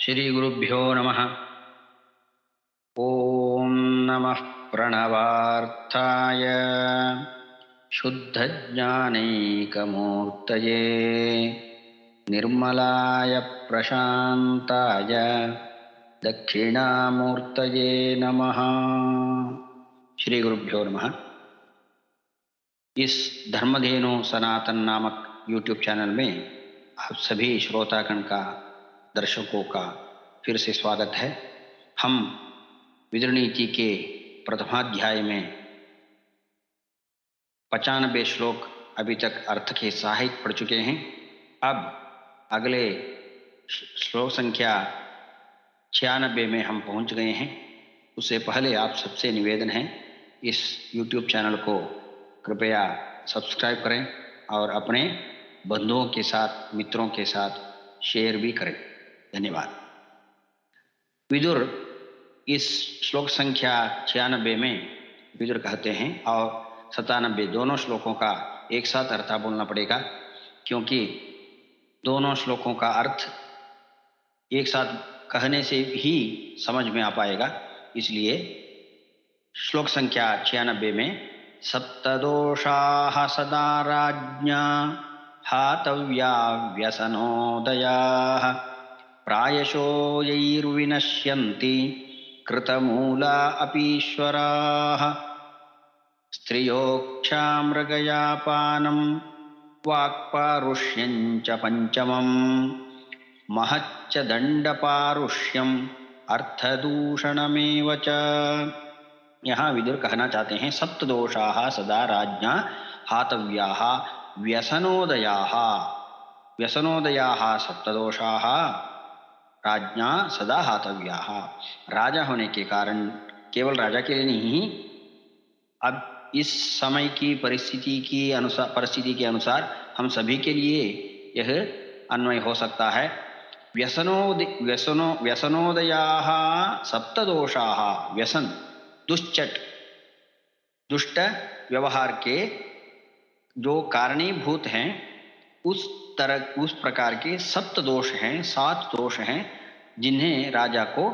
श्री गुरुभ्यो नमः। ओम नमः प्रणवार्थाय शुद्धज्ञानैकमूर्तये निर्मलाय प्रशान्ताय दक्षिणामूर्तये नमः। श्री गुरुभ्यो नमः। इस धर्मधेनु सनातन नामक YouTube चैनल में आप सभी श्रोतागण का, दर्शकों का फिर से स्वागत है। हम विदुर नीति के प्रथमाध्याय में 95 श्लोक अभी तक अर्थ के सहायक पढ़ चुके हैं। अब अगले श्लोक संख्या 96 में हम पहुंच गए हैं। उससे पहले आप सबसे निवेदन है, इस YouTube चैनल को कृपया सब्सक्राइब करें और अपने बंधुओं के साथ, मित्रों के साथ शेयर भी करें। धन्यवाद। विदुर इस श्लोक संख्या 96 में विदुर कहते हैं, और 97 दोनों श्लोकों का एक साथ अर्थ बोलना पड़ेगा, क्योंकि दोनों श्लोकों का अर्थ एक साथ कहने से ही समझ में आ पाएगा। इसलिए श्लोक संख्या 96 में सप्तदोषाः सदा राज्ञा हातव्या व्यसनोदयाः प्रायशो यैर्विनश्यन्ति कृतमूला अपीश्वराः स्त्रियोक्षामृगयापानं वाक्पारुष्यं च पंचमं महच्च दंडपारुष्यम अर्थदूषणमेव च। यहाँ विदुर कहना चाहते हैं, सप्तदोषाः सदा राज्ञा हातव्याः व्यसनोदयाः। व्यसनोदयाः सप्तदोषाः राज्ञा सदा हातव्याः। राजा होने के कारण केवल राजा के लिए नहीं, अब इस समय की परिस्थिति के अनुसार हम सभी के लिए यह अन्वय हो सकता है। व्यसनोदयाः सप्तदोषाः। व्यसन, दुश्चट, दुष्ट व्यवहार के जो कारणीभूत हैं, उस प्रकार के सप्त दोष हैं, 7 दोष हैं, जिन्हें राजा को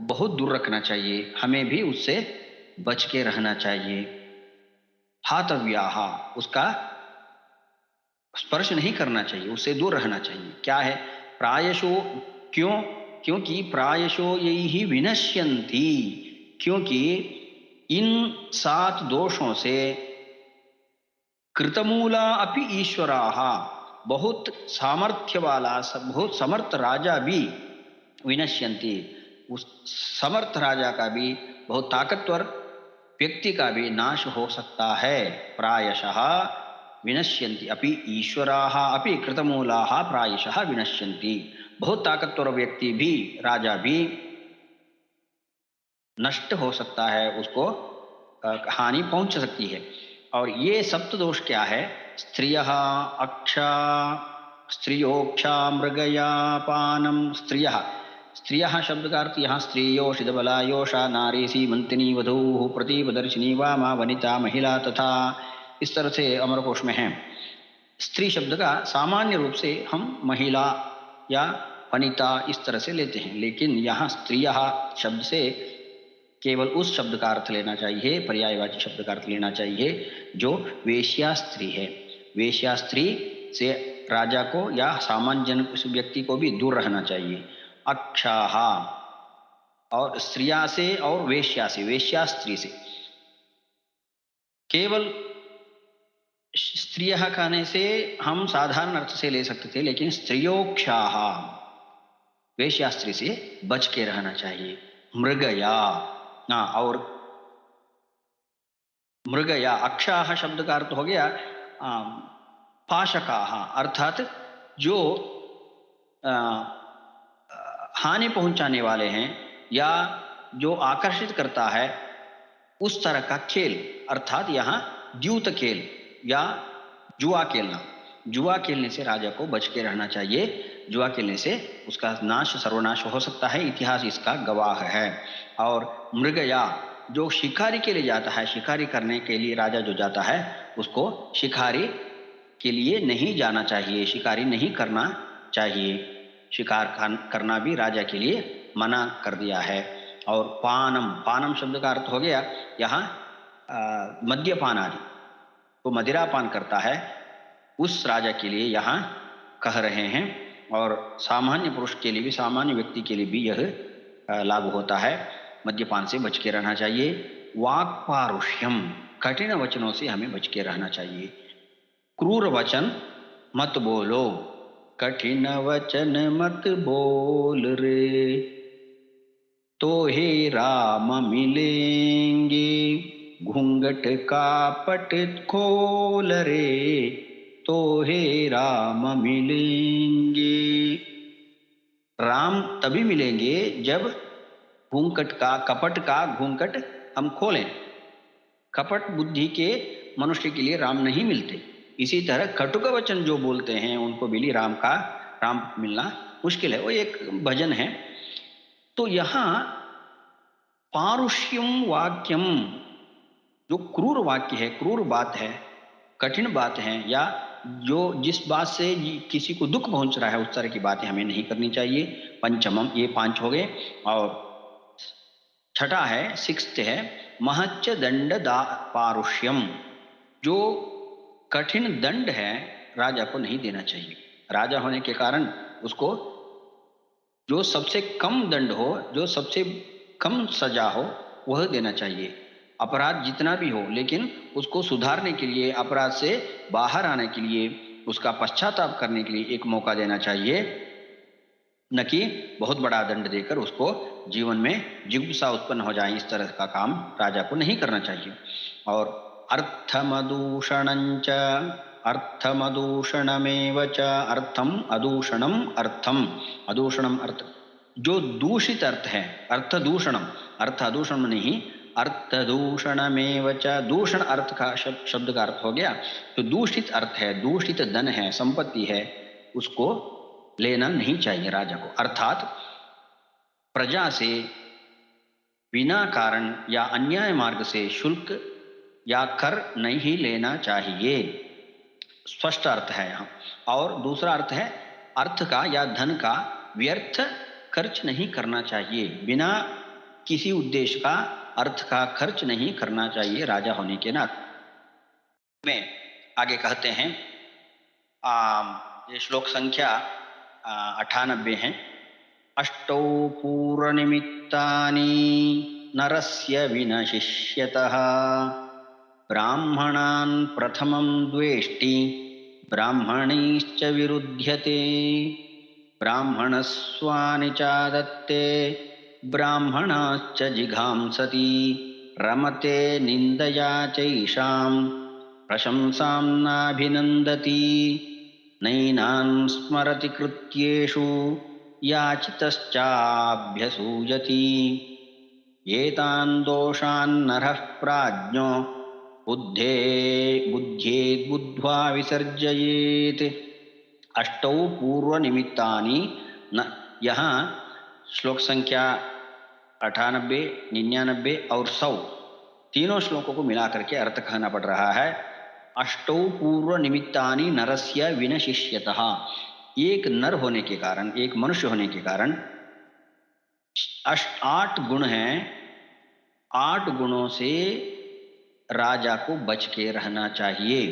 बहुत दूर रखना चाहिए। हमें भी उससे बच के रहना चाहिए। हातव्याः, उसका स्पर्श नहीं करना चाहिए, उससे दूर रहना चाहिए। क्या है? प्रायशो, क्योंकि प्रायशो यही विनश्यन्ति, क्योंकि इन 7 दोषों से कृतमूला अपि ईश्वराः, बहुत सामर्थ्य वाला, बहुत समर्थ राजा भी विनश्यन्ति, उस समर्थ राजा का भी, बहुत ताकतवर व्यक्ति का भी नाश हो सकता है। प्रायशः विनश्यन्ति अपि ईश्वराः अपि कृतमूलाः प्रायशः विनश्यन्ति। बहुत ताकतवर व्यक्ति भी, राजा भी नष्ट हो सकता है, उसको हानि पहुंच सकती है। और ये सप्त दोष क्या है? स्त्रियः अक्षा, स्त्रियोक्षा मृगयापानम। स्त्रियः शब्द का अर्थ यहाँ स्त्रियो शिदबला योषा नारी सीमंतिनी वधूः प्रतीपदर्शिनी वामा वनिता महिला तथा, इस तरह से अमरकोश में है। स्त्री शब्द का सामान्य रूप से हम महिला या वनिता इस तरह से लेते हैं, लेकिन यहाँ स्त्रियः शब्द से केवल उस शब्द का अर्थ लेना चाहिए, पर्यायवाची शब्द का अर्थ लेना चाहिए जो वेश्या स्त्री है। वेश्या स्त्री से राजा को या सामान्य जन व्यक्ति को भी दूर रहना चाहिए। अक्षाः, और स्त्रिया से और वेश्या से, वेश्या स्त्री से। केवल स्त्रियः कहने से हम साधारण अर्थ से ले सकते थे, लेकिन स्त्रियोक्षाः, वेश्या स्त्री से बच के रहना चाहिए। मृगया, और मृगया, अक्षाः शब्द का अर्थ हो गया पाशकाः, अर्थात जो हानि पहुंचाने वाले हैं या जो आकर्षित करता है, उस तरह का खेल, अर्थात यहाँ द्यूत खेल या जुआ खेलना। जुआ खेलने से राजा को बच के रहना चाहिए। जुआ खेलने से उसका नाश, सर्वनाश हो सकता है, इतिहास इसका गवाह है। और मृगया, जो शिकारी के लिए जाता है, शिकारी करने के लिए राजा जो जाता है, उसको शिकारी के लिए नहीं जाना चाहिए, शिकारी नहीं करना चाहिए। शिकार करना भी राजा के लिए मना कर दिया है। और पानम, पानम शब्द का अर्थ हो गया यहाँ मद्यपान आदि, तो मदिरापान करता है उस राजा के लिए यहाँ कह रहे हैं। और सामान्य पुरुष के लिए भी, सामान्य व्यक्ति के लिए भी यह लागू होता है, मद्यपान से बच के रहना चाहिए। वाक् पारुष्यम, कठिन वचनों से हमें बच के रहना चाहिए। क्रूर वचन मत बोलो, कठिन वचन मत बोल रे, तो हे राम मिलेंगे, घूंघट का पट खोल रे, तो हे राम मिलेंगे। राम तभी मिलेंगे जब घूंघट का, कपट का घूंघट हम खोलें। कपट बुद्धि के मनुष्य के लिए राम नहीं मिलते। इसी तरह कटुक वचन जो बोलते हैं उनको भी राम मिलना मुश्किल है। वो एक भजन है। तो यहाँ पारुष्यम वाक्यम, जो क्रूर वाक्य है, क्रूर बात है, कठिन बात है, या जो जिस बात से किसी को दुख पहुंच रहा है उस तरह की बातें हमें नहीं करनी चाहिए। पंचमम, ये 5 हो गए। और छठा है, 6th है, महच्च दंड पारुष्यम, जो कठिन दंड है राजा को नहीं देना चाहिए। राजा होने के कारण उसको जो सबसे कम दंड हो, जो सबसे कम सजा हो, वह देना चाहिए। अपराध जितना भी हो, लेकिन उसको सुधारने के लिए, अपराध से बाहर आने के लिए, उसका पश्चाताप करने के लिए एक मौका देना चाहिए, न कि बहुत बड़ा दंड देकर उसको जीवन में जिज्ञासा उत्पन्न हो जाए। इस तरह का काम राजा को नहीं करना चाहिए। और अर्थमदूषणञ्च, अर्थमदूषणमेव च, अर्थम अदूषणम अर्थम, अदूषणम अर्थ, जो दूषित अर्थ है, अर्थ दूषणम, अर्थ अदूषण नहीं, अर्थ दूषणमेव च, दूषण अर्थ का शब्द का अर्थ हो गया, तो दूषित अर्थ है, दूषित धन है, संपत्ति है, उसको लेना नहीं चाहिए राजा को। अर्थात प्रजा से बिना कारण या अन्याय मार्ग से शुल्क या कर नहीं लेना चाहिए। स्पष्ट अर्थ है यहाँ। और दूसरा अर्थ है, अर्थ का या धन का व्यर्थ खर्च नहीं करना चाहिए। बिना किसी उद्देश्य का अर्थ का खर्च नहीं करना चाहिए राजा होने के नाते। में आगे कहते हैं, ये श्लोक संख्या 98 है। अष्टौ पूर्वनिमित्तानि नरस्य विनशिष्यतः, ब्राह्मणान् प्रथमं द्वेष्टि ब्राह्मणैश्च विरुध्यते, ब्राह्मणस्वानि चादत्ते ब्राह्मणाश्च जिघांसति, रमते निन्दया चैषां प्रशंसां नाभिनन्दति, नैनान् स्मरति कृत्येषु याचितश्चाभ्यसूयति, एतान् दोषान् नरः प्राज्ञो बुद्ध्वा विसर्जयेत्। अष्टौ पूर्व निमित्तानि न, यहाँ श्लोक संख्या 98, 99 और 100 तीनों श्लोकों को मिलाकर के अर्थ कहना पड़ रहा है। अष्टौ पूर्व निमित्तानि नरस्य विनशिष्यतः, एक नर होने के कारण, एक मनुष्य होने के कारण 8 गुण हैं। 8 गुणों से राजा को बच के रहना चाहिए।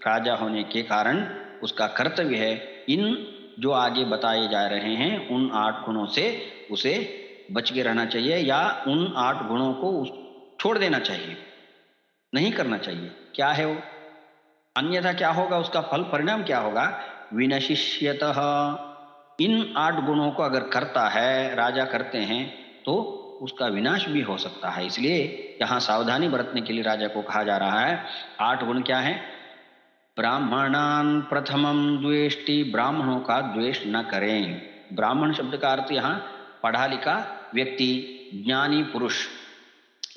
राजा होने के कारण उसका कर्तव्य है इन जो आगे बताए जा रहे हैं उन 8 गुणों से उसे बच के रहना चाहिए, या उन 8 गुणों को छोड़ देना चाहिए, नहीं करना चाहिए। क्या है वो? अन्यथा क्या होगा, उसका फल परिणाम क्या होगा? विनशिष्यतः, इन 8 गुणों को अगर करता है, राजा करते हैं, तो उसका विनाश भी हो सकता है। इसलिए यहाँ सावधानी बरतने के लिए राजा को कहा जा रहा है। 8 गुण क्या है? ब्राह्मणान् प्रथमं द्वेष्टि, ब्राह्मणों का द्वेष न करें। ब्राह्मण शब्द का अर्थ यहाँ पढ़ा लिखा व्यक्ति, ज्ञानी पुरुष,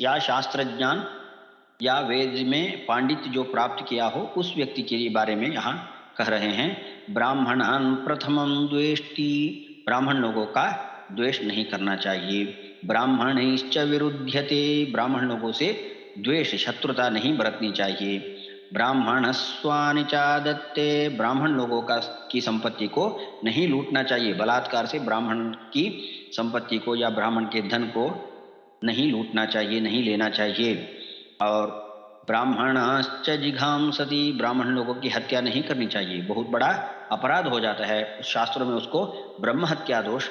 या शास्त्र ज्ञान या वेद में पांडित्य जो प्राप्त किया हो उस व्यक्ति के बारे में यहाँ कह रहे हैं। ब्राह्मणान् प्रथमं द्वेष्टि, ब्राह्मण लोगों का द्वेष नहीं करना चाहिए। ब्राह्मणैश्च विरुध्यते, ब्राह्मण लोगों से द्वेष, शत्रुता नहीं बरतनी चाहिए। ब्राह्मणस्वानि चादत्ते, ब्राह्मण लोगों का की संपत्ति को नहीं लूटना चाहिए, बलात्कार से ब्राह्मण की संपत्ति को या ब्राह्मण के धन को नहीं लूटना चाहिए, नहीं लेना चाहिए। और ब्राह्मणश्च जिघांसति, ब्राह्मण लोगों की हत्या नहीं करनी चाहिए, बहुत बड़ा अपराध हो जाता है, शास्त्रों में उसको ब्रह्म हत्या दोष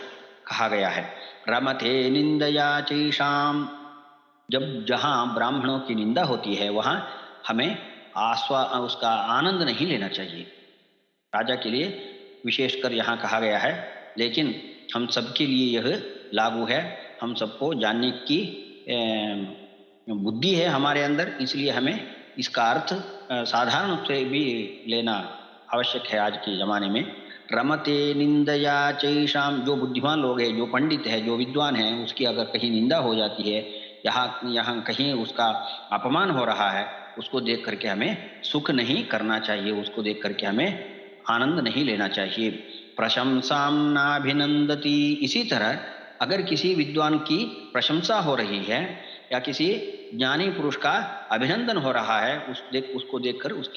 कहा गया है। रमते निंदया चैषाम, जब जहाँ ब्राह्मणों की निंदा होती है वहाँ हमें उसका आनंद नहीं लेना चाहिए। राजा के लिए विशेषकर यहाँ कहा गया है, लेकिन हम सबके लिए यह लागू है। हम सबको जानने की बुद्धि है हमारे अंदर, इसलिए हमें इसका अर्थ साधारण रूप से भी लेना आवश्यक है आज के ज़माने में। रमते निंदया चैषाम, जो बुद्धिमान लोग हैं, जो पंडित है, जो विद्वान है, उसकी अगर कहीं निंदा हो जाती है, यहाँ कहीं उसका अपमान हो रहा है, उसको देख करके हमें सुख नहीं करना चाहिए, उसको देख करके हमें आनंद नहीं लेना चाहिए। प्रशंसाम नाभिनंदति, इसी तरह अगर किसी विद्वान की प्रशंसा हो रही है या किसी ज्ञानी पुरुष का अभिनंदन हो रहा है, उसको देखकर उस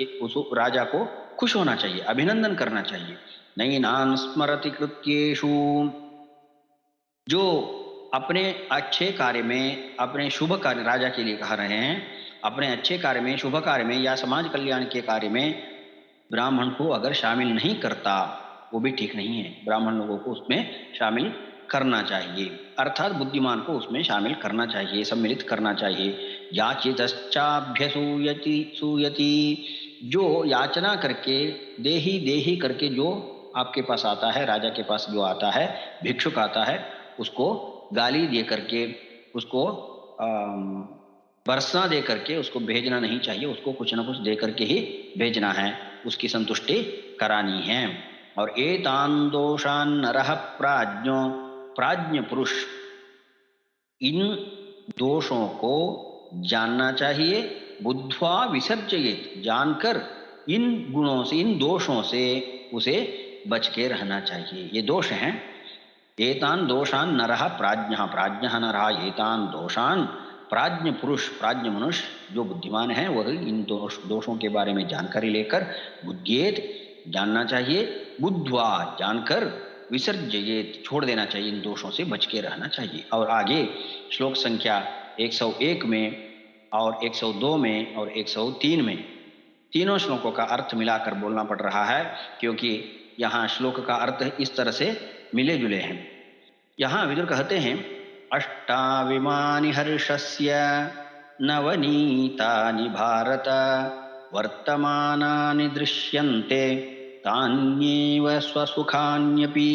राजा को खुश होना चाहिए, अभिनंदन करना चाहिए। नैनान स्मरति कृत्येषु, जो अपने अच्छे कार्य में, अपने शुभ कार्य, राजा के लिए कह रहे हैं, अपने अच्छे कार्य में, शुभ कार्य में या समाज कल्याण के कार्य में ब्राह्मण को अगर शामिल नहीं करता, वो भी ठीक नहीं है। ब्राह्मण लोगों को उसमें शामिल करना चाहिए, अर्थात बुद्धिमान को उसमें शामिल करना चाहिए, सम्मिलित करना चाहिए। याचितश्चाभ्यसूयति सूयति, जो याचना करके, देही देही करके जो आपके पास आता है, राजा के पास जो आता है, भिक्षुक आता है, उसको गाली दे करके, उसको बरसा दे करके उसको भेजना नहीं चाहिए, उसको कुछ ना कुछ दे करके ही भेजना है, उसकी संतुष्टि करानी है। और एतान दोषान नरः प्राज्ञो, प्राज्ञ पुरुष इन दोषों को जानना चाहिए, बुद्ध्वा विसर्जयेत, जानकर इन गुणों से, इन दोषों से उसे बच के रहना चाहिए। ये दोष हैं। एतान दोषान नरः प्राज्ञः, प्राज्ञः नरः एतान दोषान, प्राज्ञ पुरुष, प्राज्ञ मनुष्य जो बुद्धिमान है वह इन दोषों के बारे में जानकारी लेकर, बुद्ध्येत जानना चाहिए, बुद्ध्वा जानकर, विसर्जयेत छोड़ देना चाहिए, इन दोषों से बच के रहना चाहिए। और आगे श्लोक संख्या 101 में और 102 में और 103 में तीनों श्लोकों का अर्थ मिलाकर बोलना पड़ रहा है, क्योंकि यहाँ श्लोक का अर्थ इस तरह से मिले जुले हैं। यहाँ विदुर कहते हैं, अष्टाविमानि हर्षस्य नवनीतानि भारत, वर्तमानानि दृश्यन्ते तान्येव स्वसुखान्यपि,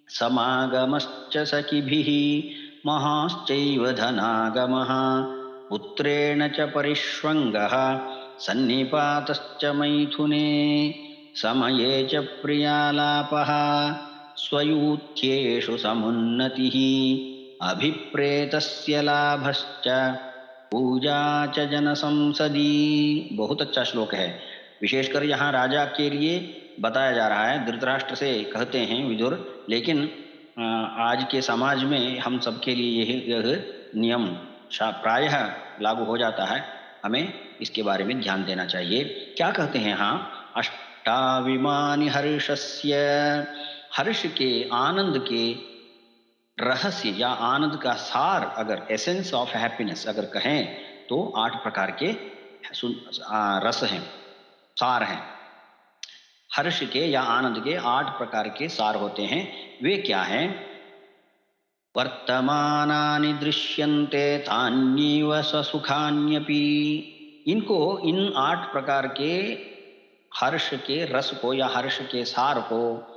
समागमश्च सखिभिः महाश्चैव धनागमः, पुत्रेण च परिष्वङ्गः सन्निपातश्च मैथुने, समये च प्रियालापः स्वयूथ्येषु समुन्नतिः, अभिप्रेतस्य लाभश्च पूजा च जनसंसदी। बहुत अच्छा श्लोक है, विशेषकर यहाँ राजा के लिए बताया जा रहा है। धृतराष्ट्र से कहते हैं विदुर, लेकिन आज के समाज में हम सबके लिए यह नियम प्रायः लागू हो जाता है, हमें इसके बारे में ध्यान देना चाहिए। क्या कहते हैं यहाँ, अष्टाविमानि हर्षस्य, हर्ष के, आनंद के रहस्य या आनंद का सार, अगर एसेंस ऑफ हैप्पीनेस अगर कहें तो 8 प्रकार के रस हैं, सार हैं। हर्ष के या आनंद के 8 प्रकार के सार होते हैं। वे क्या हैं? वर्तमानानि दृश्यन्ते तान्येव स्वसुखान्यपि, इनको, इन 8 प्रकार के हर्ष के रस को या हर्ष के सार को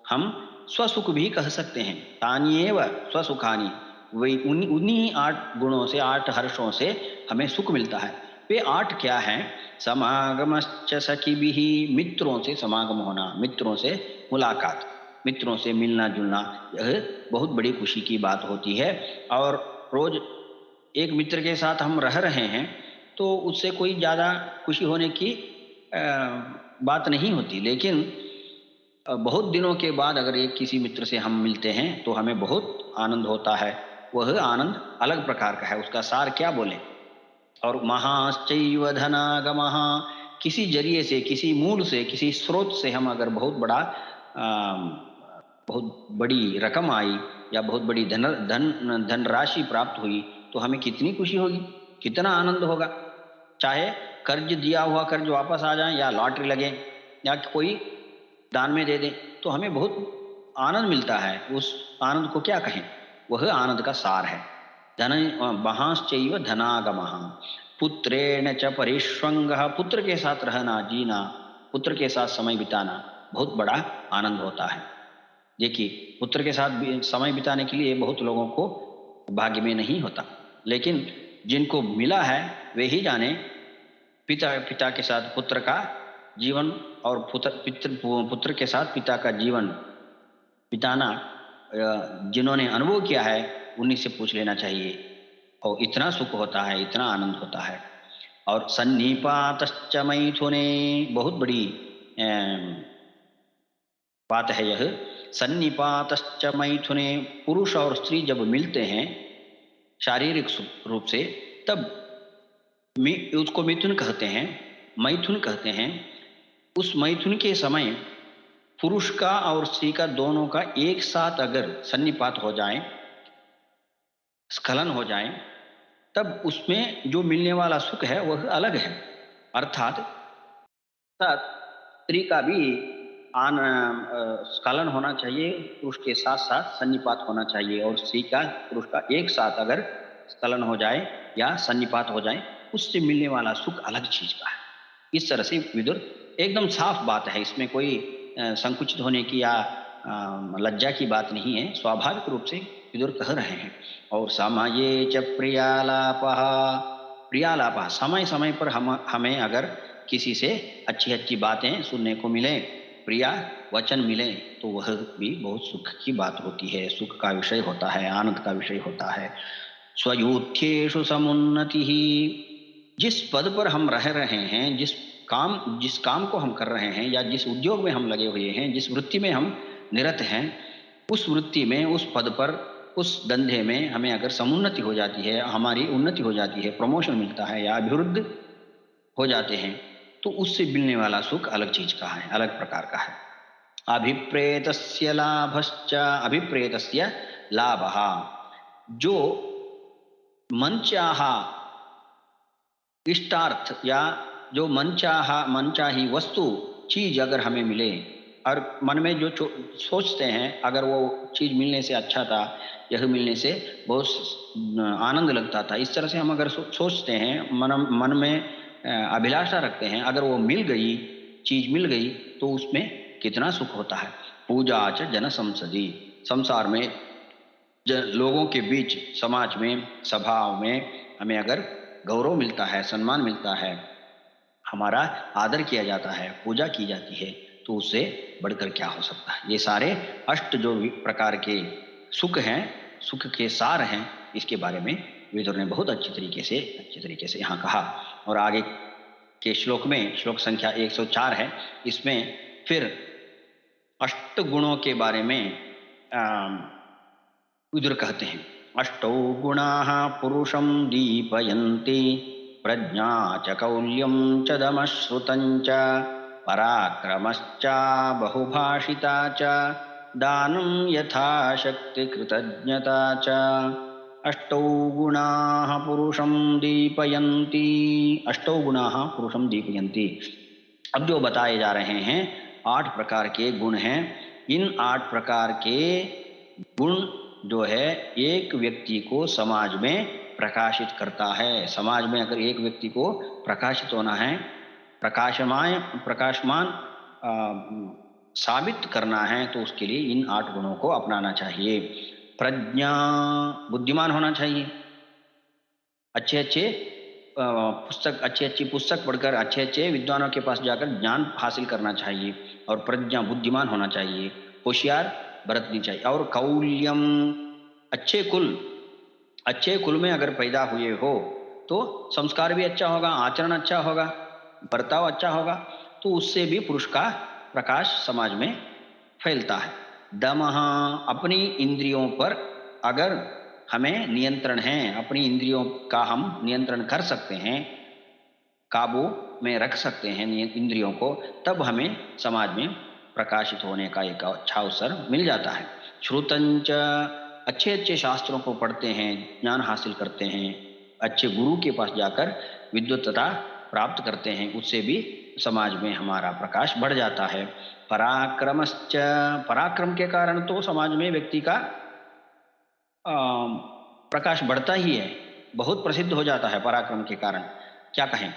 हम स्वसुख भी कह सकते हैं। तान्येव स्वसुखानि, वही उन्हीं 8 गुणों से, 8 हर्षों से हमें सुख मिलता है। वे 8 क्या हैं? समागमश्च सखिभिः, मित्रों से समागम होना, मित्रों से मुलाकात, मित्रों से मिलना जुलना, यह बहुत बड़ी खुशी की बात होती है। और रोज एक मित्र के साथ हम रह रहे हैं तो उससे कोई ज़्यादा खुशी होने की बात नहीं होती, लेकिन बहुत दिनों के बाद अगर एक किसी मित्र से हम मिलते हैं तो हमें बहुत आनंद होता है। वह आनंद अलग प्रकार का है। उसका सार क्या बोले? और महाश्चैव धनागमः, किसी जरिए से, किसी मूल से, किसी स्रोत से हम अगर बहुत बड़ी रकम आई या बहुत बड़ी धनराशि प्राप्त हुई तो हमें कितनी खुशी होगी, कितना आनंद होगा। चाहे कर्ज दिया हुआ कर्ज वापस आ जाए या लॉटरी लगे या कोई दान में दे दे तो हमें बहुत आनंद मिलता है। उस आनंद को क्या कहें, वह आनंद का सार है। धन वहांश्चैव धनागमः पुत्रेण च परिष्वंगः, पुत्र के साथ रहना जीना, पुत्र के साथ समय बिताना बहुत बड़ा आनंद होता है। देखिए पुत्र के साथ समय बिताने के लिए बहुत लोगों को भाग्य में नहीं होता, लेकिन जिनको मिला है वे ही जाने पिता के साथ पुत्र का जीवन और पुत्र के साथ पिता का जीवन बिताना जिन्होंने अनुभव किया है उन्हीं से पूछ लेना चाहिए। और इतना सुख होता है, इतना आनंद होता है। और सन्निपातश्च मैथुने, बहुत बड़ी बात है यह। सन्निपातश्च मैथुने, पुरुष और स्त्री जब मिलते हैं शारीरिक रूप से तब उसको मिथुन कहते हैं, मैथुन कहते हैं। उस मैथुन के समय पुरुष का और स्त्री का दोनों का एक साथ अगर सन्निपात हो जाए, स्खलन हो जाए, तब उसमें जो मिलने वाला सुख है वह अलग है। अर्थात स्त्री का भी स्खलन होना चाहिए, पुरुष के साथ साथ सन्निपात होना चाहिए, और स्त्री का पुरुष का एक साथ अगर स्खलन हो जाए या सन्निपात हो जाए उससे मिलने वाला सुख अलग चीज का है। इस तरह से विदुर एकदम साफ बात है, इसमें कोई संकुचित होने की या लज्जा की बात नहीं है, स्वाभाविक रूप से विदुर कह रहे हैं। और समये च प्रियालापः, प्रियालापः समय समय पर हमें अगर किसी से अच्छी अच्छी बातें सुनने को मिले, प्रिया वचन मिले, तो वह भी बहुत सुख की बात होती है, सुख का विषय होता है, आनंद का विषय होता है। स्वयूथ्येषु समुन्नति, जिस पद पर हम रह रहे हैं, जिस काम को हम कर रहे हैं या जिस उद्योग में हम लगे हुए हैं, जिस वृत्ति में हम निरत हैं, उस वृत्ति में, उस पद पर, उस धंधे में हमें अगर समुन्नति हो जाती है, हमारी उन्नति हो जाती है, प्रमोशन मिलता है या अभिवृद्धि हो जाते हैं, तो उससे मिलने वाला सुख अलग चीज का है, अलग प्रकार का है। अभिप्रेतस्य लाभश्च, अभिप्रेतस्य लाभः, जो मनचाहा इष्टार्थ या जो मनचाही वस्तु चीज अगर हमें मिले, और मन में जो सोचते हैं अगर वो चीज मिलने से अच्छा था, यह मिलने से बहुत आनंद लगता था, इस तरह से हम अगर सोचते हैं, मन में अभिलाषा रखते हैं, अगर वो मिल गई, चीज मिल गई, तो उसमें कितना सुख होता है। पूजा च जन संसदी, संसार में लोगों के बीच, समाज में, सभाओं में हमें अगर गौरव मिलता है, सम्मान मिलता है, हमारा आदर किया जाता है, पूजा की जाती है, तो उससे बढ़कर क्या हो सकता है। ये सारे अष्ट जो प्रकार के सुख हैं, सुख के सार हैं, इसके बारे में विदुर ने बहुत अच्छी तरीके से यहाँ कहा। और आगे के श्लोक में, श्लोक संख्या 104 है, इसमें फिर अष्ट गुणों के बारे में विदुर कहते हैं। अष्टौ गुणाः पुरुषं दीपयन्ति, प्रज्ञा च कौल्यं च दमश्रुतं च पराक्रमश्च बहुभाषिता च दानं यथाशक्ति कृतज्ञता च। अष्टौ गुणाः पुरुषं दीपयन्ति, अष्टौ गुणाः पुरुषं दीपयन्ति। अब जो बताए जा रहे हैं 8 प्रकार के गुण हैं, इन 8 प्रकार के गुण जो है एक व्यक्ति को समाज में प्रकाशित करता है। समाज में अगर एक व्यक्ति को प्रकाशित होना है, प्रकाशमान साबित करना है, तो उसके लिए इन 8 गुणों को अपनाना चाहिए। प्रज्ञा, बुद्धिमान होना चाहिए, अच्छे अच्छी पुस्तक पढ़कर अच्छे विद्वानों के पास जाकर ज्ञान हासिल करना चाहिए। और प्रज्ञा, बुद्धिमान होना चाहिए, होशियार बरतनी चाहिए। और कौल्यम, अच्छे कुल में अगर पैदा हुए हो तो संस्कार भी अच्छा होगा, आचरण अच्छा होगा, बर्ताव अच्छा होगा, तो उससे भी पुरुष का प्रकाश समाज में फैलता है। दमः, अपनी इंद्रियों पर अगर हमें नियंत्रण है, अपनी इंद्रियों का हम नियंत्रण कर सकते हैं, काबू में रख सकते हैं इंद्रियों को, तब हमें समाज में प्रकाशित होने का एक अच्छा अवसर मिल जाता है। श्रुतंच, अच्छे अच्छे शास्त्रों को पढ़ते हैं, ज्ञान हासिल करते हैं, अच्छे गुरु के पास जाकर विद्वत्ता प्राप्त करते हैं, उससे भी समाज में हमारा प्रकाश बढ़ जाता है। पराक्रमश्च, पराक्रम के कारण तो समाज में व्यक्ति का प्रकाश बढ़ता ही है, बहुत प्रसिद्ध हो जाता है पराक्रम के कारण। क्या कहें,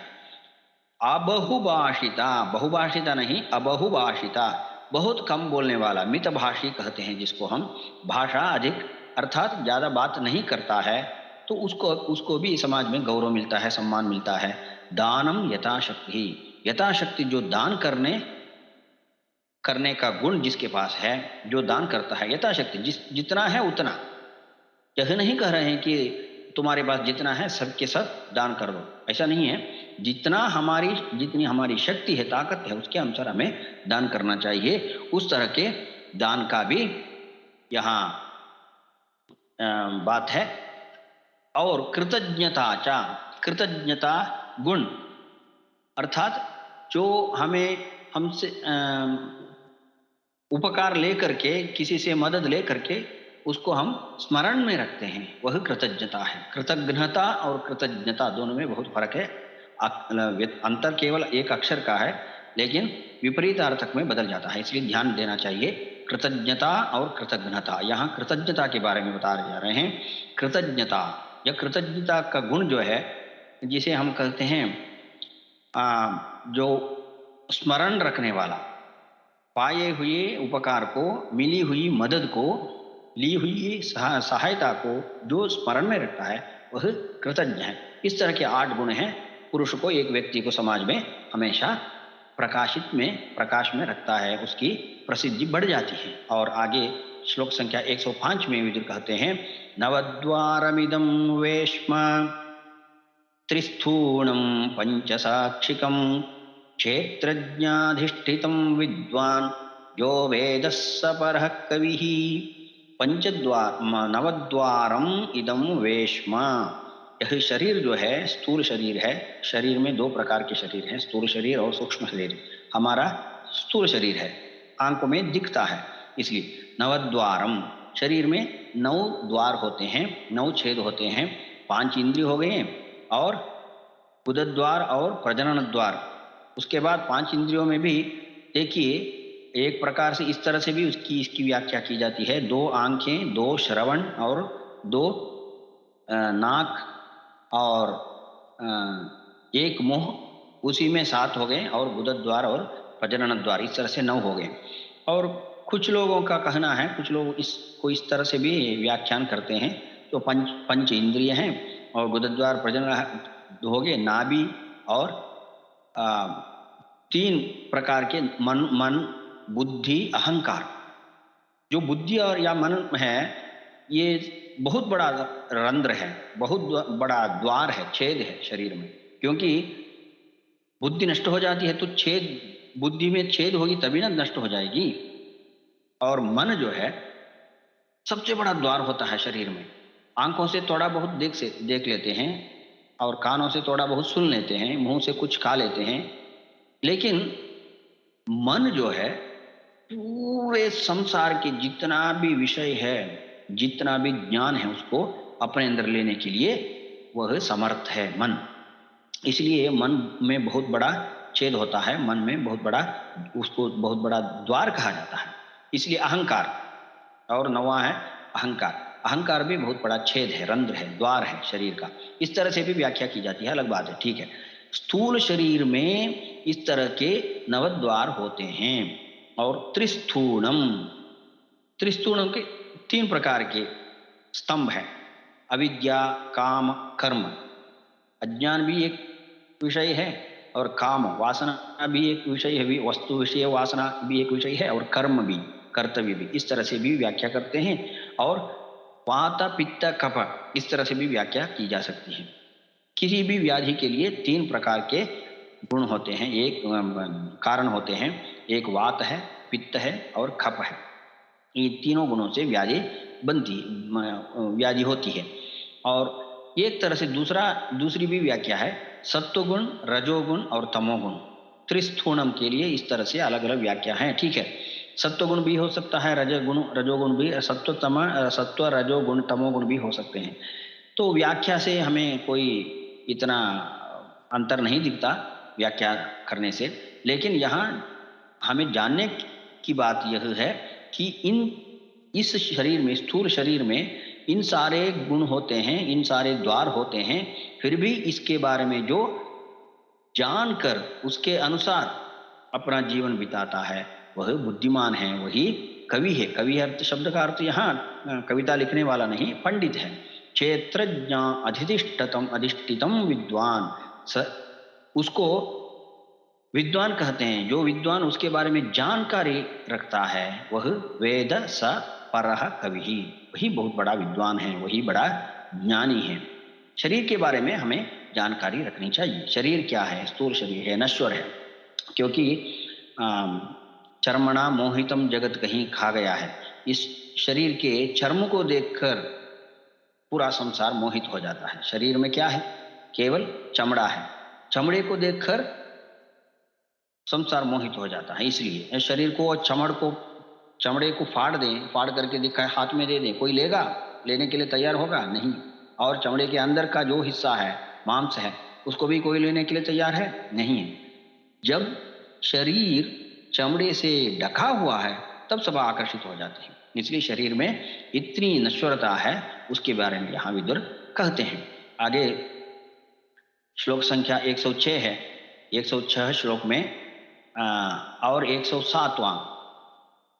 अबहुभाषिता, बहुभाषिता नहीं अबहुभाषिता, बहुत कम बोलने वाला, मितभाषी कहते हैं जिसको हम, भाषा अधिक अर्थात ज्यादा बात नहीं करता है, तो उसको उसको भी समाज में गौरव मिलता है, सम्मान मिलता है। दानम यथाशक्ति, यथाशक्ति जो दान करने करने का गुण जिसके पास है, जो दान करता है यथाशक्ति, जितना है उतना, यह नहीं कह रहे हैं कि तुम्हारे पास जितना है सबके सब दान कर दो, ऐसा नहीं है। जितना हमारी जितनी हमारी शक्ति है, ताकत है, उसके अनुसार हमें दान करना चाहिए। उस तरह के दान का भी यहाँ बात है। और कृतज्ञता चा, कृतज्ञता गुण, अर्थात जो हमें हमसे उपकार लेकर के, किसी से मदद लेकर के उसको हम स्मरण में रखते हैं, वह कृतज्ञता है। कृतज्ञता और कृतज्ञता दोनों में बहुत फर्क है। अंतर केवल एक अक्षर का है, लेकिन विपरीत अर्थक में बदल जाता है, इसलिए ध्यान देना चाहिए। कृतज्ञता और कृतज्ञता, यहाँ कृतज्ञता के बारे में बता जा रहे हैं। कृतज्ञता, यह कृतज्ञता का गुण जो है, जिसे हम कहते हैं जो स्मरण रखने वाला, पाए हुए उपकार को, मिली हुई मदद को, ली हुई सहायता को जो स्मरण में रखता है, वह कृतज्ञ है। इस तरह के 8 गुण हैं। पुरुष को, एक व्यक्ति को समाज में हमेशा प्रकाश में रखता है, उसकी प्रसिद्धि बढ़ जाती है। और आगे श्लोक संख्या 105 में विदुर कहते हैं, नवद्वारमिदं वेश्म त्रिस्थूणं पंचसाक्षिकं क्षेत्रज्ञाधिष्ठितं विद्वान् यो वेदः स परः कविः। पंचद्वार नवद्वारम इदं वेश्म, यह शरीर जो है स्थूल शरीर है। शरीर में 2 प्रकार के शरीर हैं, स्थूल शरीर और सूक्ष्म शरीर। हमारा स्थूल शरीर है, आंखों में दिखता है, इसलिए नवद्वारम, शरीर में 9 द्वार होते हैं, 9 छेद होते हैं। 5 इंद्रिय हो गए और गुदद्वार और प्रजनन द्वार। उसके बाद 5 इंद्रियों में भी देखिए, एक प्रकार से इस तरह से भी इसकी व्याख्या की जाती है, 2 आंखें, 2 श्रवण और 2 नाक और 1 मुंह, उसी में 7 हो गए, और गुदद्वार और प्रजनन द्वार, इस तरह से 9 हो गए। और कुछ लोगों का कहना है, कुछ लोग इसको इस तरह से भी व्याख्यान करते हैं, जो पंच इंद्रिय हैं और गुदद्वार प्रजनन हो गए, नाभि और 3 प्रकार के मन बुद्धि अहंकार। जो बुद्धि और या मन है, ये बहुत बड़ा रंध्र है, बहुत बड़ा द्वार है, छेद है शरीर में। क्योंकि बुद्धि नष्ट हो जाती है तो छेद, बुद्धि में छेद होगी तभी ना नष्ट हो जाएगी। और मन जो है सबसे बड़ा द्वार होता है शरीर में। आंखों से थोड़ा बहुत देख लेते हैं, और कानों से थोड़ा बहुत सुन लेते हैं, मुंह से कुछ खा लेते हैं, लेकिन मन जो है पूरे संसार के जितना भी विषय है, जितना भी ज्ञान है, उसको अपने अंदर लेने के लिए वह समर्थ है मन। इसलिए मन में बहुत बड़ा छेद होता है, मन में बहुत बड़ा, उसको बहुत बड़ा द्वार कहा जाता है। इसलिए अहंकार, और 9वां है अहंकार। अहंकार भी बहुत बड़ा छेद है, रंध्र है, द्वार है शरीर का। इस तरह से भी व्याख्या की जाती है, अलग बात है, ठीक है। स्थूल शरीर में इस तरह के 9 द्वार होते हैं। और त्रिस्थूणम, त्रिस्थूणम के 3 प्रकार के स्तंभ है, अविद्या, काम, कर्म। अज्ञान भी एक विषय है, और काम वासना भी एक विषय है, वस्तु विषय वासना भी एक विषय है, और कर्म भी, कर्तव्य भी, इस तरह से भी व्याख्या करते हैं। और वात पित्त कफ, इस तरह से भी व्याख्या की जा सकती है। किसी भी व्याधि के लिए 3 प्रकार के गुण होते हैं, एक कारण होते हैं, एक वात है, पित्त है और कफ है। ये तीनों गुणों से व्याधि बनती, व्याधि होती है। और एक तरह से दूसरी भी व्याख्या है, सत्वगुण, रजोगुण और तमोगुण, त्रिस्थूणम के लिए इस तरह से अलग अलग व्याख्या है। ठीक है, सत्वगुण भी हो सकता है, रजोगुण भी, सत्व रजोगुण तमोगुण भी हो सकते हैं। तो व्याख्या से हमें कोई इतना अंतर नहीं दिखता व्याख्या करने से, लेकिन यहाँ हमें जानने की बात यह है कि इस शरीर में, स्थूल शरीर में इन सारे गुण होते हैं, इन सारे द्वार होते हैं, फिर भी इसके बारे में जो जानकर उसके अनुसार अपना जीवन बिताता है वह बुद्धिमान है, वही कवि है। कवि अर्थ शब्द का अर्थ यहाँ कविता लिखने वाला नहीं, पंडित है। क्षेत्रज्ञ अधिष्ठितम विद्वान, उसको विद्वान कहते हैं। जो विद्वान उसके बारे में जानकारी रखता है वह वेद स परः कवि, वही बहुत बड़ा विद्वान है, वही बड़ा ज्ञानी है। शरीर के बारे में हमें जानकारी रखनी चाहिए। शरीर क्या है? स्थूल शरीर है, नश्वर है, क्योंकि चर्मणा मोहितम जगत कहीं खा गया है। इस शरीर के चर्म को देखकर पूरा संसार मोहित हो जाता है। शरीर में क्या है? केवल चमड़ा है, चमड़े को देखकर संसार मोहित हो जाता है। इसलिए शरीर को, चमड़े को फाड़ दें, फाड़ करके दिखाए, हाथ में दे दें, कोई लेगा? लेने के लिए तैयार होगा? नहीं। और चमड़े के अंदर का जो हिस्सा है, मांस है, उसको भी कोई लेने के लिए तैयार है? नहीं है। जब शरीर चमड़े से ढका हुआ है तब सब आकर्षित हो जाते हैं। इसलिए शरीर में इतनी नश्वरता है, उसके बारे में यहाँ विदुर कहते हैं। आगे श्लोक संख्या 106 है। 106 श्लोक में और 107वां,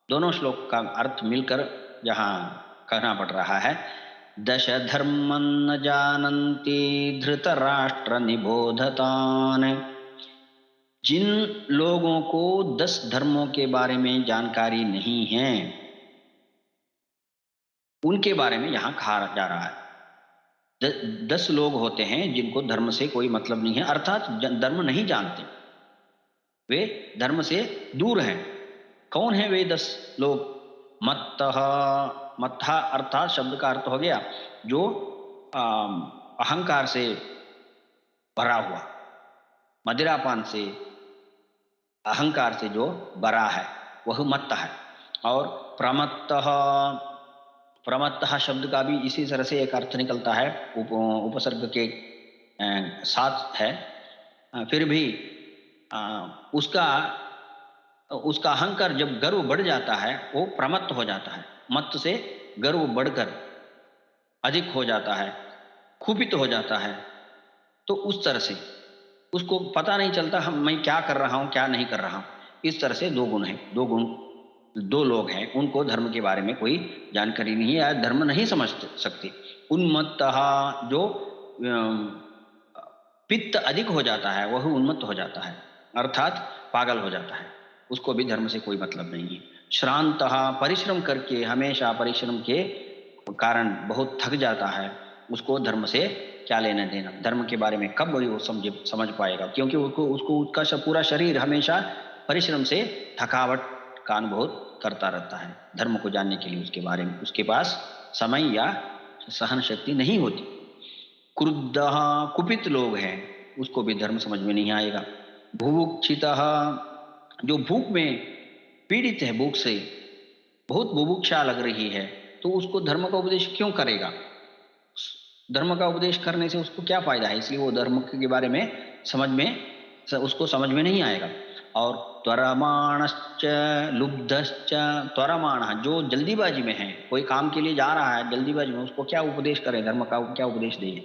दोनों श्लोक का अर्थ मिलकर जहाँ कहना पड़ रहा है, दश धर्मं न जानन्ति धृतराष्ट्र निबोधतान। जिन लोगों को 10 धर्मों के बारे में जानकारी नहीं है, उनके बारे में यहाँ कहा जा रहा है। 10 लोग होते हैं जिनको धर्म से कोई मतलब नहीं है, अर्थात धर्म नहीं जानते, वे धर्म से दूर हैं। कौन है वे 10 लोग? मत्तः, मत्था अर्थात शब्द का अर्थ हो गया जो अहंकार से भरा हुआ, मदिरापान से, अहंकार से जो भरा है वह मत्त है। और प्रमत्तः, प्रमत्तः शब्द का भी इसी तरह से एक अर्थ निकलता है, उपसर्ग के साथ है। फिर भी उसका अहंकार जब गर्व बढ़ जाता है वो प्रमत्त हो जाता है। मत्त से गर्व बढ़कर अधिक हो जाता है, कुपित हो जाता है। तो उस तरह से उसको पता नहीं चलता मैं क्या कर रहा हूँ, क्या नहीं कर रहा हूँ। इस तरह से 2 गुण हैं, 2 लोग हैं, उनको धर्म के बारे में कोई जानकारी नहीं है या धर्म नहीं समझ सकते। उन्मत्तः, जो पित्त अधिक हो जाता है वह उन्मत्त हो जाता है, अर्थात पागल हो जाता है, उसको भी धर्म से कोई मतलब नहीं है। श्रांतः, परिश्रम करके, हमेशा परिश्रम के कारण बहुत थक जाता है, उसको धर्म से क्या लेना देना? धर्म के बारे में कब वो समझ पाएगा? क्योंकि उसको उसका पूरा शरीर हमेशा परिश्रम से थकावट का अनुभव करता रहता है। धर्म को जानने के लिए उसके बारे में उसके पास समय या सहन शक्ति नहीं होती। क्रुद्धः, कुपित लोग हैं, उसको भी धर्म समझ में नहीं आएगा। बुभुक्षितः, जो भूख में पीड़ित है, भूख से बहुत बुभुक्षा लग रही है, तो उसको धर्म का उपदेश क्यों करेगा? धर्म का उपदेश करने से उसको क्या फायदा है? इसलिए वो धर्म के बारे में उसको समझ में नहीं आएगा। और त्वरमाणश्च लुब्धश्च, त्वरमाण जो जल्दीबाजी में है, कोई काम के लिए जा रहा है जल्दीबाजी में, उसको क्या उपदेश करें, धर्म का क्या उपदेश दें?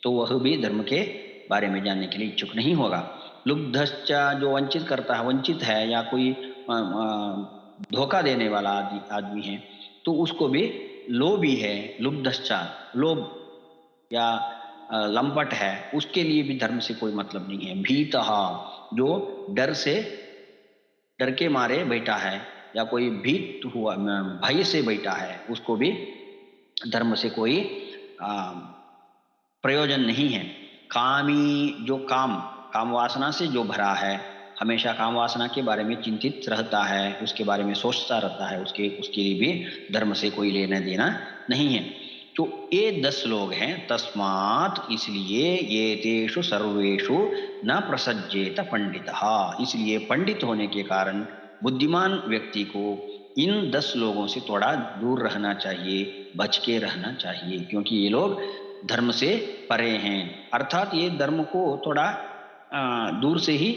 तो वह भी धर्म के बारे में जानने के लिए इच्छुक नहीं होगा। लुब्धश्च, जो वंचित करता है, वंचित है या कोई धोखा देने वाला आदमी है, तो उसको भी लोभी है। लुब्धश्च, लोभ या लंपट है, उसके लिए भी धर्म से कोई मतलब नहीं है। भीतः, जो डर के मारे बैठा है या कोई भीत हुआ भय से बैठा है, उसको भी धर्म से कोई प्रयोजन नहीं है। कामी, जो काम वासना से जो भरा है, हमेशा काम वासना के बारे में चिंतित रहता है, उसके बारे में सोचता रहता है, उसके लिए भी धर्म से कोई लेना देना नहीं है। तो ये 10 लोग हैं, तस्मात् इसलिए ये तेषु सर्वेषु न प्रसज्जेत पंडितः, इसलिए पंडित होने के कारण बुद्धिमान व्यक्ति को इन 10 लोगों से थोड़ा दूर रहना चाहिए, बच के रहना चाहिए, क्योंकि ये लोग धर्म से परे हैं। अर्थात ये धर्म को थोड़ा दूर से ही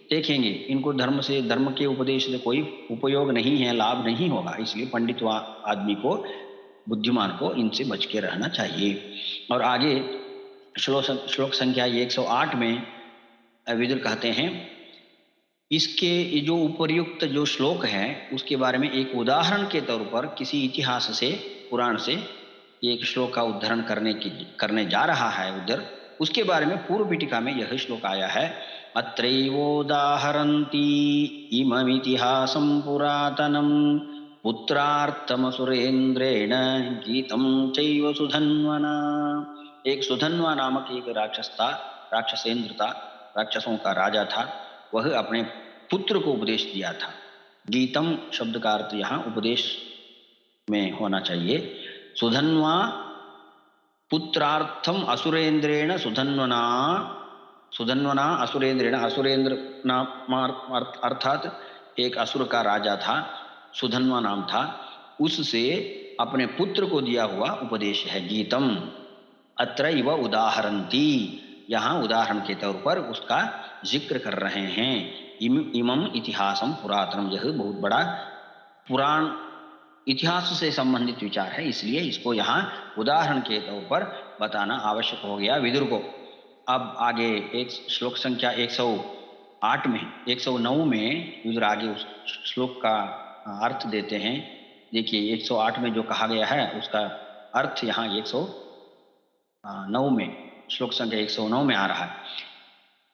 देखेंगे, इनको धर्म से, धर्म के उपदेश से कोई उपयोग नहीं है, लाभ नहीं होगा, इसलिए पंडित आदमी को, बुद्धिमान को इनसे बच के रहना चाहिए। और आगे श्लोक संख्या 108 में विदुर कहते हैं, इसके ये जो उपर्युक्त जो श्लोक है उसके बारे में एक उदाहरण के तौर पर किसी इतिहास से, पुराण से एक श्लोक का उद्धरण करने जा रहा है उधर। उसके बारे में पूर्व पीठिका में यह श्लोक आया है, अत्रैवोदाहरन्ति इममितिहासं पुरातनं पुत्रार्थमसुरेन्द्रेण गीतं चैव सुधन्वना। एक सुधन्वा नामक एक राक्षस था, राक्षसेंद्र था, राक्षसों का राजा था। वह अपने पुत्र को उपदेश दिया था। गीतम शब्द का अर्थ यहाँ उपदेश में होना चाहिए। सुधन्वा पुत्रार्थम असुरेन्द्रेण सुधन्वना, सुधन्वना असुरेन्द्रेण, असुरेन्द्र नाम अर्थात एक असुर का राजा था, सुधन्वा नाम था, उससे अपने पुत्र को दिया हुआ उपदेश है गीतम। अत्र इव उदाहरन्ति, यहाँ उदाहरण के तौर पर उसका जिक्र कर रहे हैं। इमम इतिहासम पुरातनम, यह बहुत बड़ा पुराण इतिहास से संबंधित विचार है, इसलिए इसको यहाँ उदाहरण के तौर पर बताना आवश्यक हो गया विदुर को। अब आगे एक श्लोक संख्या 108 में, 109 में विदुर आगे उस श्लोक का अर्थ देते हैं। देखिए 108 में जो कहा गया है उसका अर्थ यहाँ 109 में, श्लोक संख्या 109 में आ रहा है।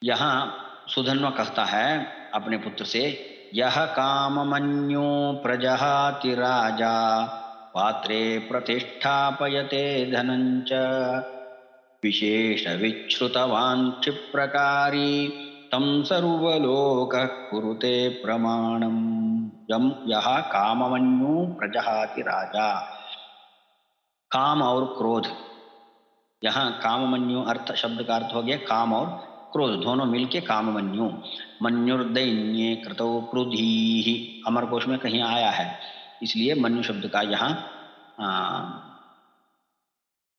यहाँ सुधन्वा कहता है अपने पुत्र से, यह काममन्यो प्रजहाति राजा पात्रे प्रतिष्ठापयते धनंच विशेष विश्रुतवान् क्षिप्रकारी तं सर्वलोकः कुरुते प्रमाणम्। यह काममन्यो प्रजहाति राजा, काम और क्रोध, यहाँ काममन्यु अर्थ शब्द का अर्थ हो गया काम और क्रोध दोनों मिलके काममन्यु। मन्युर्दैन्ये कृतौ क्रुधीहि अमरकोश में कहीं आया है, इसलिए मन्यु शब्द का यहाँ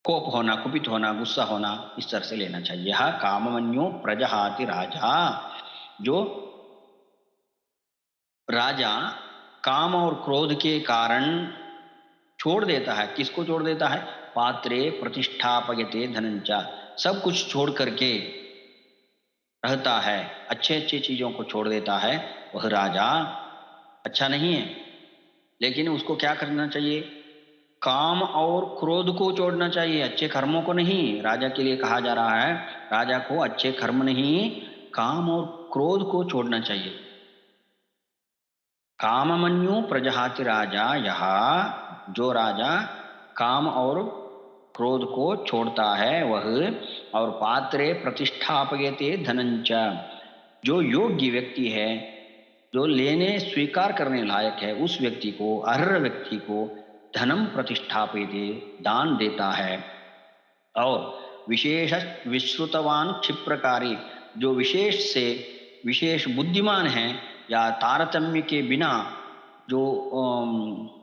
कोप होना, कुपित होना, गुस्सा होना, इस तरह से लेना चाहिए। यह काममन्यु प्रजहाति राजा, जो राजा काम और क्रोध के कारण छोड़ देता है, किसको छोड़ देता है, पात्रे प्रतिष्ठापयते धनंचा, सब कुछ छोड़ करके रहता है, अच्छे अच्छे चीजों को छोड़ देता है, वह राजा अच्छा नहीं है। लेकिन उसको क्या करना चाहिए, काम और क्रोध को छोड़ना चाहिए, अच्छे कर्मों को नहीं। राजा के लिए कहा जा रहा है, राजा को अच्छे कर्म नहीं, काम और क्रोध को छोड़ना चाहिए। काममन्यु प्रजहाति राजा, यह जो राजा काम और क्रोध को छोड़ता है वह, और पात्रे प्रतिष्ठापयते धनंच, जो योग्य व्यक्ति है, जो लेने स्वीकार करने लायक है, उस व्यक्ति को, अर्ह व्यक्ति को धनम प्रतिष्ठापयते, दान देता है। और विशेष विश्रुतवान क्षिप्रकारी, जो विशेष से विशेष बुद्धिमान है, या तारतम्य के बिना, जो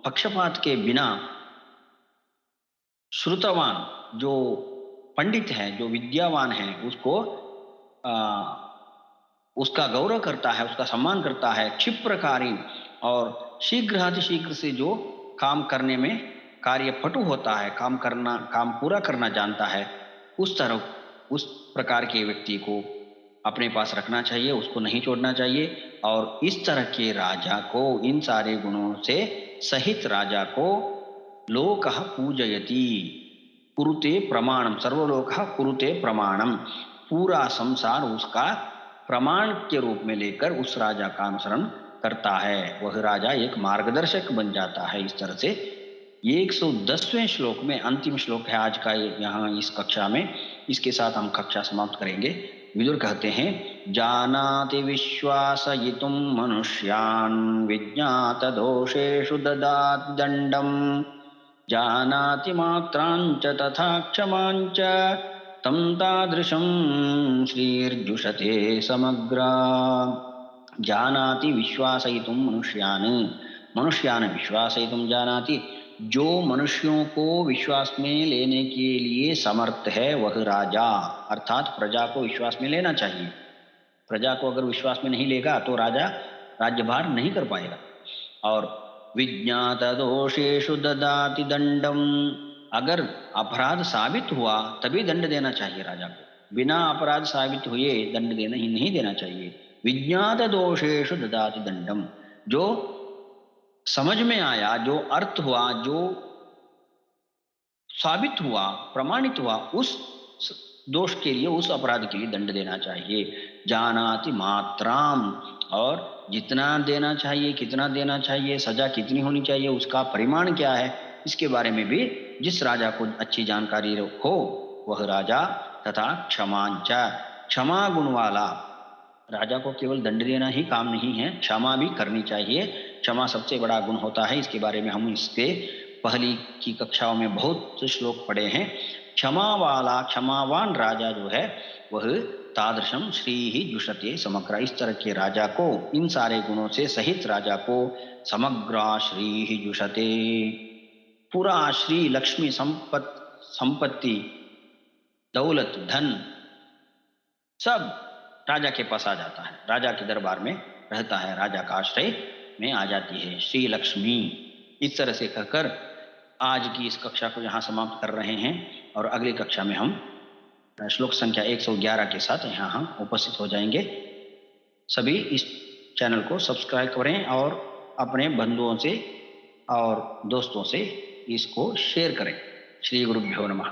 पक्षपात के बिना, श्रुतवान जो पंडित है, जो विद्यावान है, उसको उसका गौरव करता है, उसका सम्मान करता है। क्षिप्रकारी, और शीघ्र से जो काम करने में कार्यपटु होता है, काम पूरा करना जानता है, उस प्रकार के व्यक्ति को अपने पास रखना चाहिए, उसको नहीं छोड़ना चाहिए। और इस तरह के राजा को, इन सारे गुणों से सहित राजा को लोकः पूजयति कुरुते प्रमाणम, सर्वलोकः कुरुते प्रमाणम, पूरा संसार उसका प्रमाण के रूप में लेकर उस राजा का अनुसरण करता है, वह राजा एक मार्गदर्शक बन जाता है। इस तरह से 110वें श्लोक में, अंतिम श्लोक है आज का यहाँ इस कक्षा में, इसके साथ हम कक्षा समाप्त करेंगे। विदुर कहते हैं, जानाति विश्वासयितुं मनुष्यान् विज्ञात दोषेषु ददाति दंडम जानाति मात्रांच तथा क्षमांच तं तादृशं श्रीर्जुषते समग्रा। जानाति विश्वासयितुं मनुष्यान्, मनुष्यान् विश्वासयितुं जानाति, जो मनुष्यों को विश्वास में लेने के लिए समर्थ है वह राजा, अर्थात प्रजा को विश्वास में लेना चाहिए। प्रजा को अगर विश्वास में नहीं लेगा तो राजा राज्यभार नहीं कर पाएगा। और विज्ञात दोषेषु ददाति दंडम, अगर अपराध साबित हुआ तभी दंड देना चाहिए राजा को, बिना अपराध साबित हुए दंड देना ही नहीं देना चाहिए। विज्ञात दोषेषु ददाति दंडम, जो समझ में आया, जो अर्थ हुआ, जो साबित हुआ, प्रमाणित हुआ, उस दोष के लिए, उस अपराध के लिए दंड देना चाहिए। जानाति मात्राम, और जितना देना चाहिए, कितना देना चाहिए, सजा कितनी होनी चाहिए, उसका परिमाण क्या है, इसके बारे में भी जिस राजा को अच्छी जानकारी हो वह राजा। तथा क्षमांच, क्षमा गुण वाला राजा को केवल दंड देना ही काम नहीं है, क्षमा भी करनी चाहिए। क्षमा सबसे बड़ा गुण होता है, इसके बारे में हम इसके पहली की कक्षाओं में बहुत श्लोक पढ़े हैं। क्षमा वाला, क्षमावान राजा जो है वह तादृशम श्री ही जुषते समग्र, इस तरह के राजा को, इन सारे गुणों से सहित राजा को समग्र श्री ही जुषते, पूरा श्री, लक्ष्मी, संपत्ति, दौलत, धन सब राजा के पास आ जाता है, राजा के दरबार में रहता है, राजा का आश्रय में आ जाती है श्री लक्ष्मी। इस तरह से कहकर आज की इस कक्षा को यहाँ समाप्त कर रहे हैं, और अगली कक्षा में हम श्लोक संख्या 111 के साथ यहाँ हम उपस्थित हो जाएंगे। सभी इस चैनल को सब्सक्राइब करें और अपने बंधुओं से और दोस्तों से इसको शेयर करें। श्री गुरुभ्यो नमः।